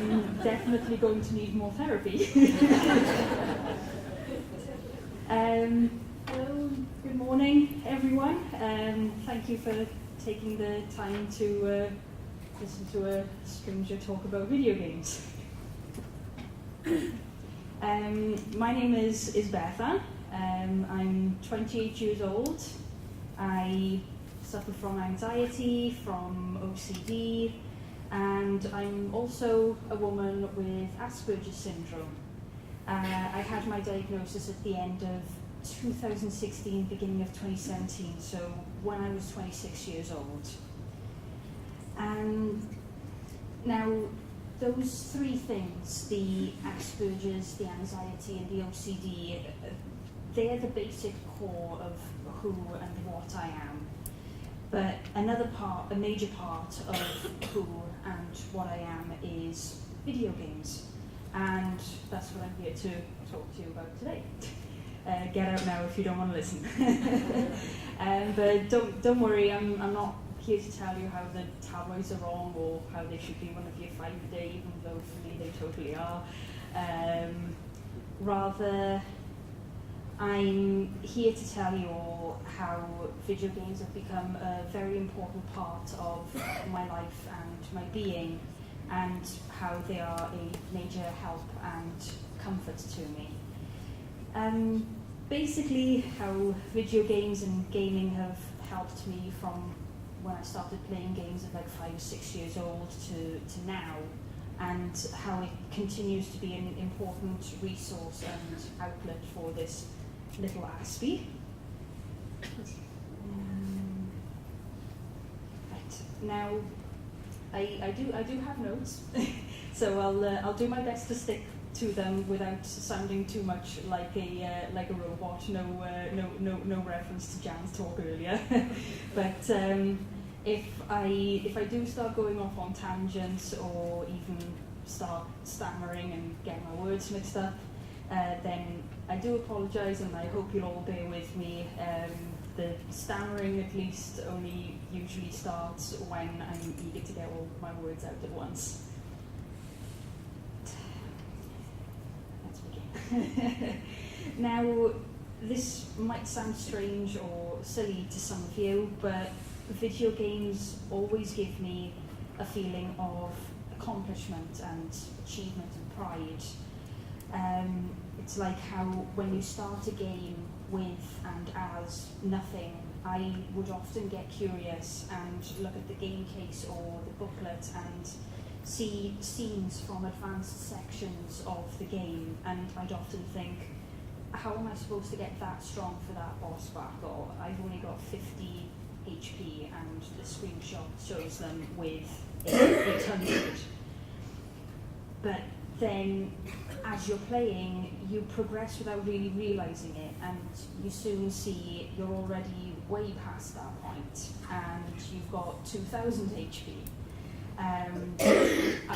I'm definitely going to need more therapy. Hello, good morning, everyone. Thank you for taking the time to listen to a stranger talk about video games. My name is Bethan. I'm 28 years old. I suffer from anxiety, from OCD, and I'm also a woman with Asperger's syndrome. I had my diagnosis at the end of 2016, beginning of 2017, so when I was 26 years old. And now, those three things, the Asperger's, the anxiety, and the OCD, they're the basic core of who and what I am. But a major part of who and what I am is video games. And that's what I'm here to talk to you about today. Get out now if you don't want to listen. But don't worry, I'm not here to tell you how the tabloids are wrong or how they should be one of your five a day, even though for me they totally are. Rather, I'm here to tell you all how video games have become a very important part of my life and my being, and how they are a major help and comfort to me. Basically, how video games and gaming have helped me from when I started playing games at like 5 or 6 years old to now, and how it continues to be an important resource and outlet for this little Aspie. Right, now I do have notes, so I'll do my best to stick to them without sounding too much like a robot. No reference to Jan's talk earlier. But if I do start going off on tangents or even start stammering and getting my words mixed up, then I do apologise, and I hope you'll all bear with me. The stammering, at least, only usually starts when I'm eager to get all my words out at once. Let's begin. Now, this might sound strange or silly to some of you, but video games always give me a feeling of accomplishment and achievement and pride. It's like how when you start a game with and as nothing, I would often get curious and look at the game case or the booklet and see scenes from advanced sections of the game, and I'd often think, how am I supposed to get that strong for that boss battle? I've only got 50 HP and the screenshot shows them with 800. But then, as you're playing, you progress without really realising it, and you soon see you're already way past that point, and you've got 2000 HP. I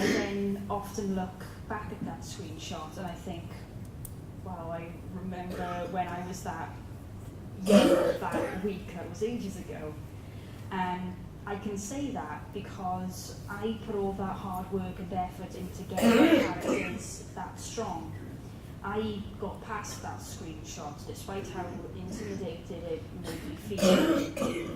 then often look back at that screenshot and I think, wow, I remember when I was that young, that weak, that was ages ago. And I can say that because I put all that hard work and effort into getting my characters that strong. I got past that screenshot despite how intimidated it made me feel.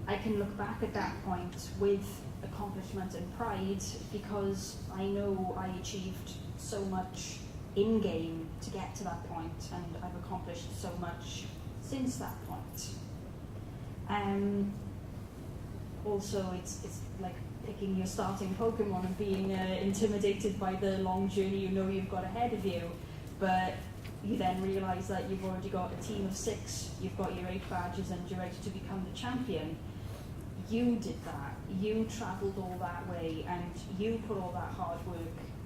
I can look back at that point with accomplishment and pride because I know I achieved so much in-game to get to that point, and I've accomplished so much since that point. Also, it's like picking your starting Pokemon and being intimidated by the long journey you know you've got ahead of you, but you then realise that you've already got a team of 6, you've got your 8 badges, and you're ready to become the champion. You did that. You travelled all that way, and you put all that hard work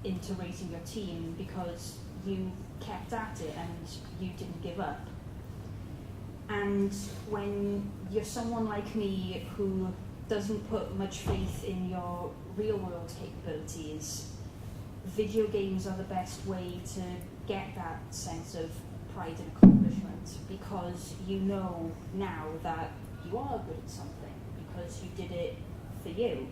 into raising your team because you kept at it and you didn't give up. And when you're someone like me who doesn't put much faith in your real-world capabilities, video games are the best way to get that sense of pride and accomplishment, because you know now that you are good at something because you did it for you.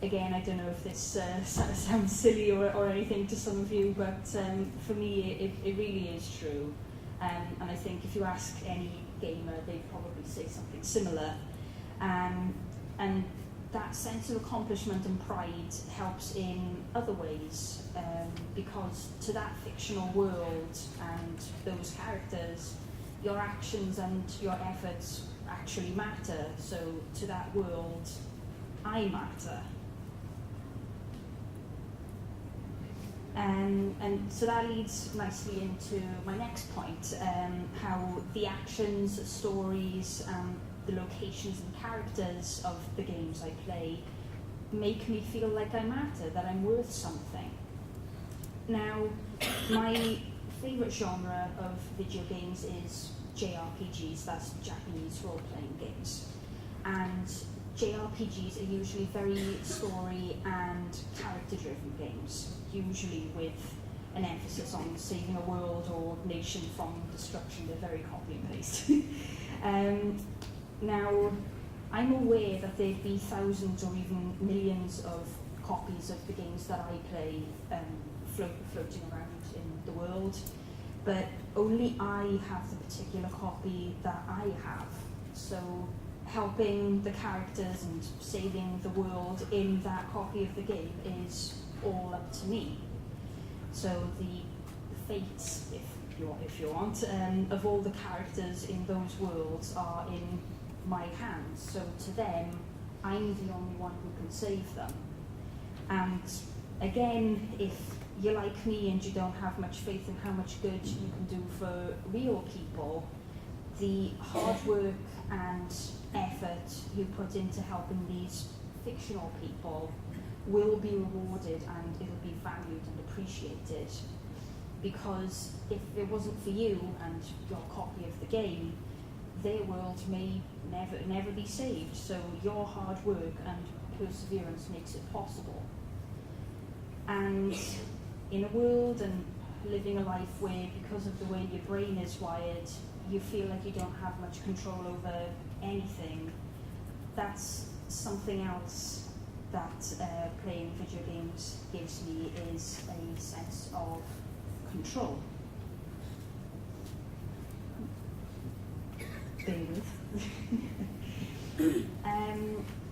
again, I don't know if this sounds silly or anything to some of you, but for me it really is true. And I think if you ask any gamer, they'd probably say something similar. And that sense of accomplishment and pride helps in other ways, because to that fictional world and those characters, your actions and your efforts actually matter. So to that world, I matter. And so that leads nicely into my next point, how the actions, stories, the locations and characters of the games I play make me feel like I matter, that I'm worth something. Now, my favourite genre of video games is JRPGs, that's Japanese role-playing games. And JRPGs are usually very story and character-driven games, usually with an emphasis on saving a world or nation from destruction. They're very copy and paste. Now, I'm aware that there'd be thousands or even millions of copies of the games that I play floating around in the world, but only I have the particular copy that I have. So helping the characters and saving the world in that copy of the game is all up to me. So the fates, if you want, of all the characters in those worlds are in my hands. So to them, I'm the only one who can save them. And again, if you're like me and you don't have much faith in how much good you can do for real people, the hard work and effort you put into helping these fictional people will be rewarded and it'll be valued and appreciated. Because if it wasn't for you and your copy of the game, their world may never be saved. So your hard work and perseverance makes it possible. And in a world and living a life where, because of the way your brain is wired, you feel like you don't have much control over anything, that's something else that playing video games gives me, is a sense of control. Bear with.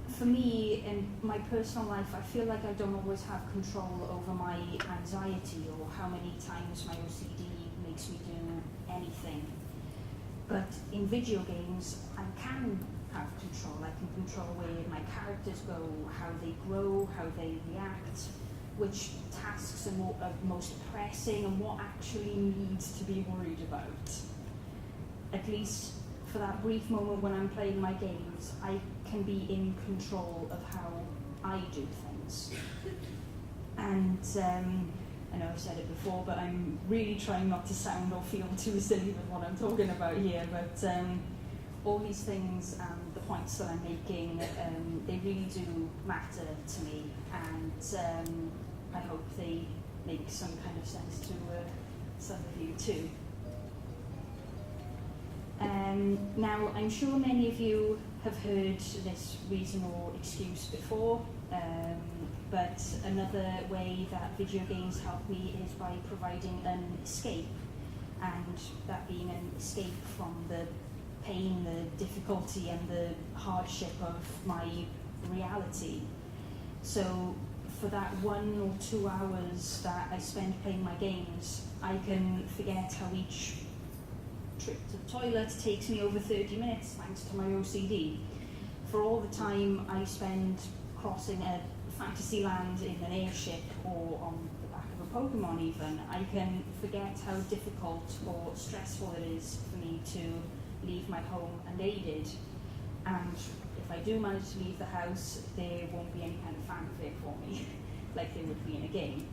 For me, in my personal life, I feel like I don't always have control over my anxiety or how many times my OCD makes me do anything. But in video games, I can have control. I can control where my characters go, how they grow, how they react, which tasks are most pressing, and what actually needs to be worried about. At least for that brief moment when I'm playing my games, I can be in control of how I do things. And I know I've said it before, but I'm really trying not to sound or feel too silly with what I'm talking about here, but all these things and the points that I'm making, they really do matter to me, and I hope they make some kind of sense to some of you too. Now, I'm sure many of you have heard this reason or excuse before, but another way that video games help me is by providing an escape, and that being an escape from the pain, the difficulty and the hardship of my reality. So for that 1 or 2 hours that I spend playing my games, I can forget how each trip to the toilet takes me over 30 minutes thanks to my OCD. For all the time I spend crossing a fantasy land in an airship or on the back of a Pokemon even, I can forget how difficult or stressful it is for me to leave my home unaided. And if I do manage to leave the house, there won't be any kind of fanfare for me, like there would be in a game.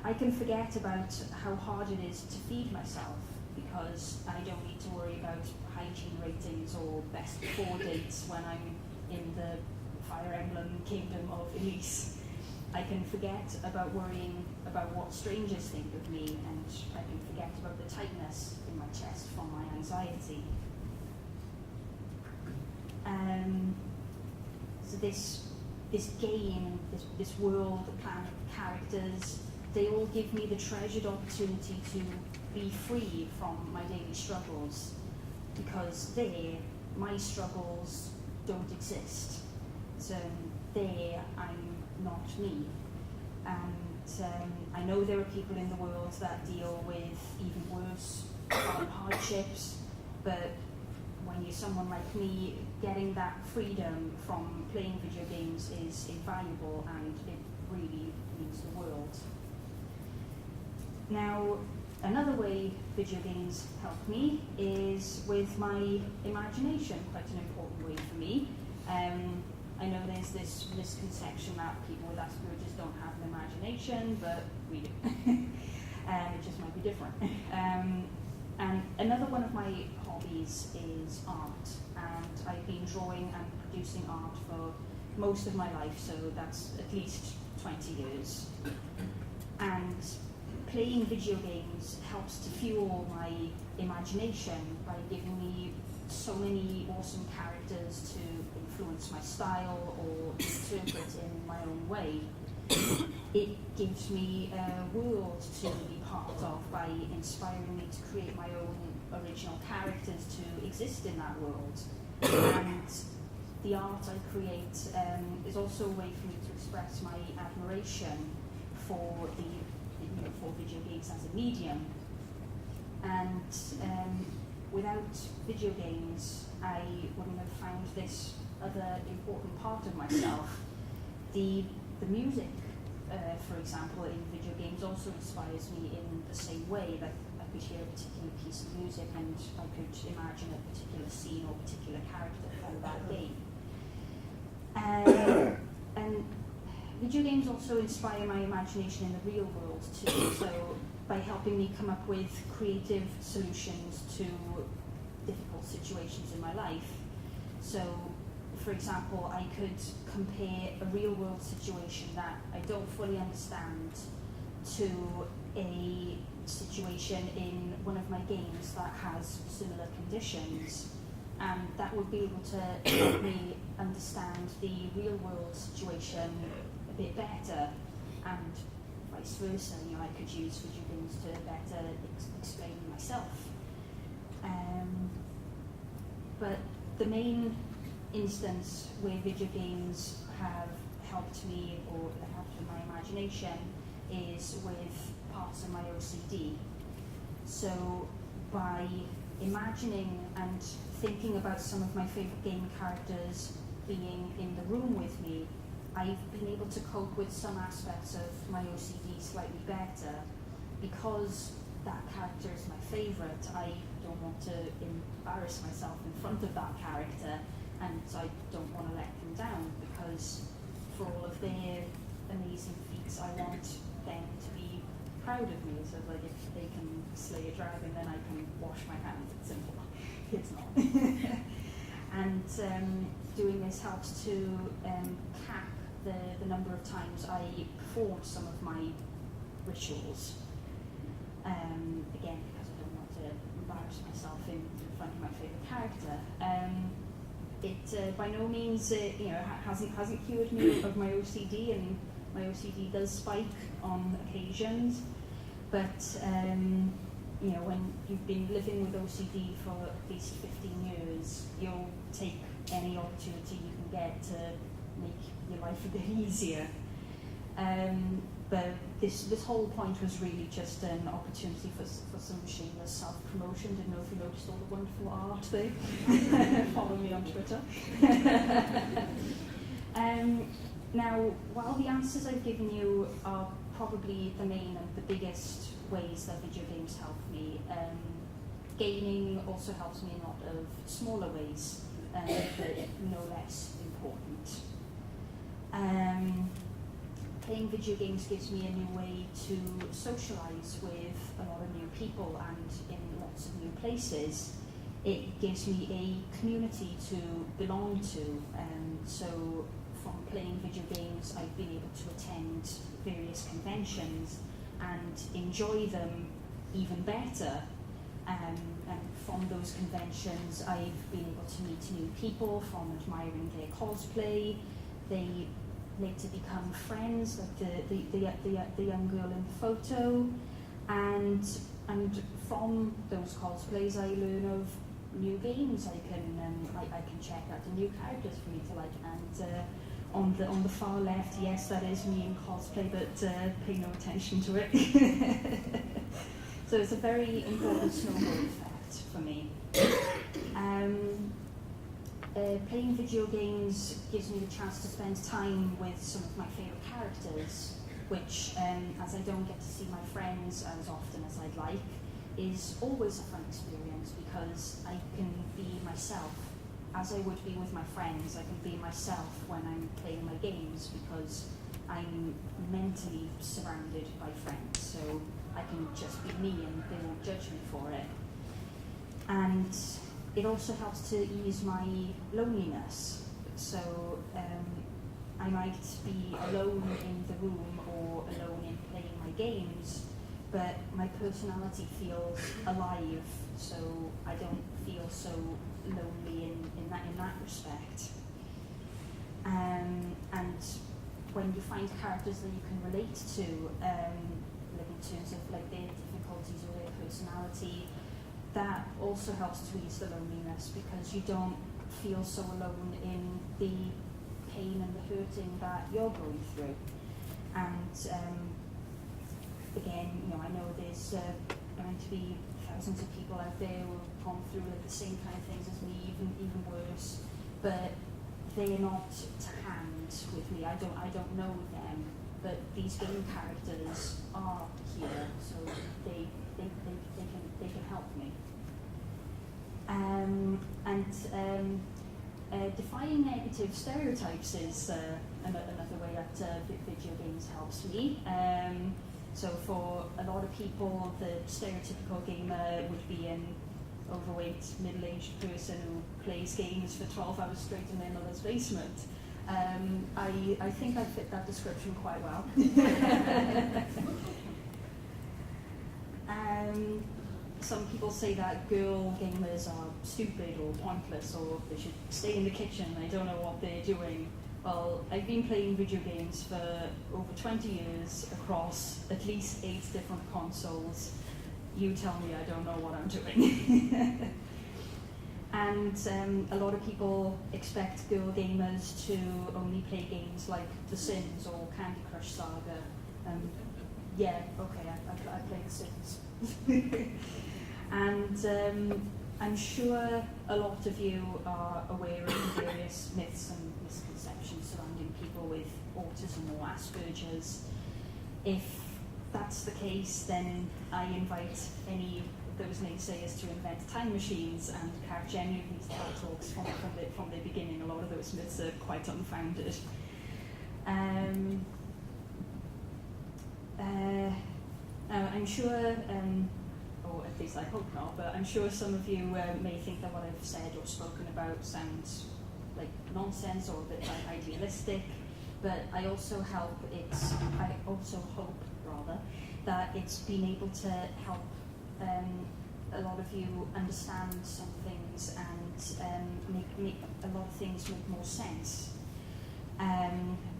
I can forget about how hard it is to feed myself, because I don't need to worry about hygiene ratings or best before dates when I'm in the Fire Emblem Kingdom of Elise. I can forget about worrying about what strangers think of me, and I can forget about the tightness in my chest from my anxiety. So this this game, this world, the planet, the characters, they all give me the treasured opportunity to be free from my daily struggles, because there, my struggles don't exist. So there, I'm not me. And I know there are people in the world that deal with even worse hardships, but when you're someone like me, getting that freedom from playing video games is invaluable, and it really means the world. Now, another way video games help me is with my imagination, quite an important way for me. I know there's this misconception that people with Asperger's don't have an imagination, but we do. It just might be different. And another one of my hobbies is art, and I've been drawing and producing art for most of my life, so that's at least 20 years. And playing video games helps to fuel my imagination by giving me so many awesome characters to influence my style or interpret in my own way. It gives me a world to be part of by inspiring me to create my own original characters to exist in that world. And the art I create is also a way for me to express my admiration for for video games as a medium. And without video games, I wouldn't have found this other important part of myself. The music, for example, in video games also inspires me in the same way, that I could hear a particular piece of music and I could imagine a particular scene or particular character from that game. And video games also inspire my imagination in the real world too, so by helping me come up with creative solutions to difficult situations in my life. So, for example, I could compare a real world situation that I don't fully understand to a situation in one of my games that has similar conditions, and that would be able to help me understand the real world situation a bit better, and vice versa. I could use video games to better explain myself. But the main instance where video games have helped me or helped with my imagination is with parts of my OCD. So by imagining and thinking about some of my favourite game characters being in the room with me, I've been able to cope with some aspects of my OCD slightly better. Because that character is my favourite, I don't want to embarrass myself in front of that character, and I don't want to let them down, because for all of their amazing feats, I want them to be proud of me. So like, if they can slay a dragon, then I can wash my hands. It's simple. It's not. And doing this helps to cap the number of times I performed some of my rituals. Again, because I don't want to embarrass myself in front of my favourite character. It by no means hasn't cured me of my OCD, and my OCD does spike on occasions. But when you've been living with OCD for at least 15 years, you'll take any opportunity you can get to make your life a bit easier. But this whole point was really just an opportunity for some shameless self-promotion. Didn't know if you noticed all the wonderful art there. Follow me on Twitter. Now, while the answers I've given you are probably the main and the biggest ways that video games help me, gaming also helps me in a lot of smaller ways, but no less important. Playing video games gives me a new way to socialise with a lot of new people and in lots of new places. It gives me a community to belong to, so from playing video games I've been able to attend various conventions and enjoy them even better. And from those conventions I've been able to meet new people from admiring their cosplay. They later become friends, like the young girl in the photo, and from those cosplays I learn of new games. I can check out the new characters for me to like, and on the far left, yes, that is me in cosplay, but pay no attention to it. So it's a very important snowball effect for me. Playing video games gives me the chance to spend time with some of my favourite characters, which, as I don't get to see my friends as often as I'd like, is always a fun experience because I can be myself. As I would be with my friends, I can be myself when I'm playing my games because I'm mentally surrounded by friends, so I can just be me and they won't judge me for it. And it also helps to ease my loneliness. So I might be alone in the room or alone in playing my games, but my personality feels alive, so I don't feel so lonely in that respect. And when you find characters that you can relate to, like in terms of like their difficulties or their personality, that also helps to ease the loneliness because you don't feel so alone in the pain and the hurting that you're going through. And again, I know there's going to be thousands of people out there who have gone through like the same kind of things as me, even worse, but they're not to hand with me. I don't know them, but these game characters are here, so they can help me. Defying negative stereotypes is another way that video games helps me. So for a lot of people, the stereotypical gamer would be an overweight, middle-aged person who plays games for 12 hours straight in their mother's basement. I think I fit that description quite well. Some people say that girl gamers are stupid or pointless, or they should stay in the kitchen, they don't know what they're doing. Well, I've been playing video games for over 20 years across at least 8 different consoles. You tell me I don't know what I'm doing. And a lot of people expect girl gamers to only play games like The Sims or Candy Crush Saga. Yeah, okay, I played Sims. And I'm sure a lot of you are aware of the various myths and misconceptions surrounding people with autism or Asperger's. If that's the case, then I invite any of those naysayers to invent time machines and catch any of these TED Talks from the beginning. A lot of those myths are quite unfounded. I'm sure, or at least I hope not, but I'm sure some of you may think that what I've said or spoken about sounds like nonsense or a bit idealistic, but I also hope that it's been able to help a lot of you understand some things and make a lot of things make more sense.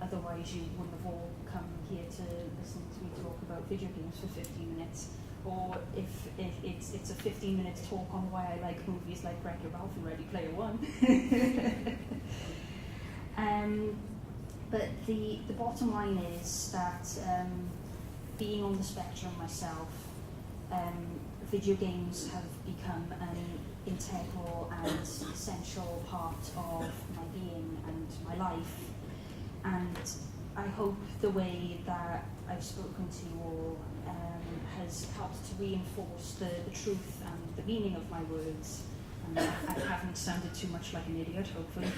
Otherwise you wouldn't have all come here to listen to me talk about video games for 15 minutes. Or if it's a 15-minute talk on why I like movies like Wreck-It Ralph and Ready Player One. But the bottom line is that being on the spectrum myself, video games have become an integral and essential part of my being and my life. And I hope the way that I've spoken to you all has helped to reinforce the truth and the meaning of my words. And I haven't sounded too much like an idiot, hopefully.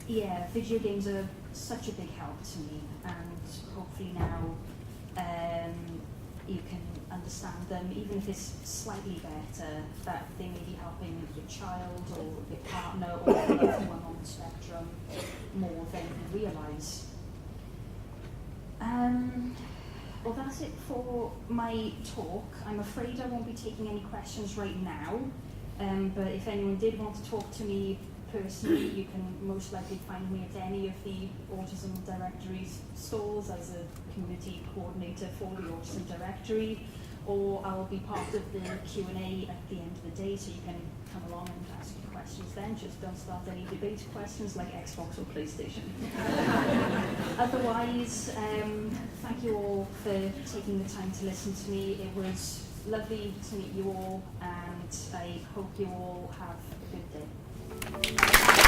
Yeah, video games are such a big help to me, and hopefully now you can understand them, even if it's slightly better, that they may be helping your child or your partner or your loved one on the spectrum more than you realise. Well, that's it for my talk. I'm afraid I won't be taking any questions right now, but if anyone did want to talk to me, personally, you can most likely find me at any of the Autism Directory's stalls as a community coordinator for the Autism Directory, or I'll be part of the Q&A at the end of the day, so you can come along and ask your questions then. Just don't start any debate questions like Xbox or PlayStation. Otherwise, thank you all for taking the time to listen to me. It was lovely to meet you all, and I hope you all have a good day.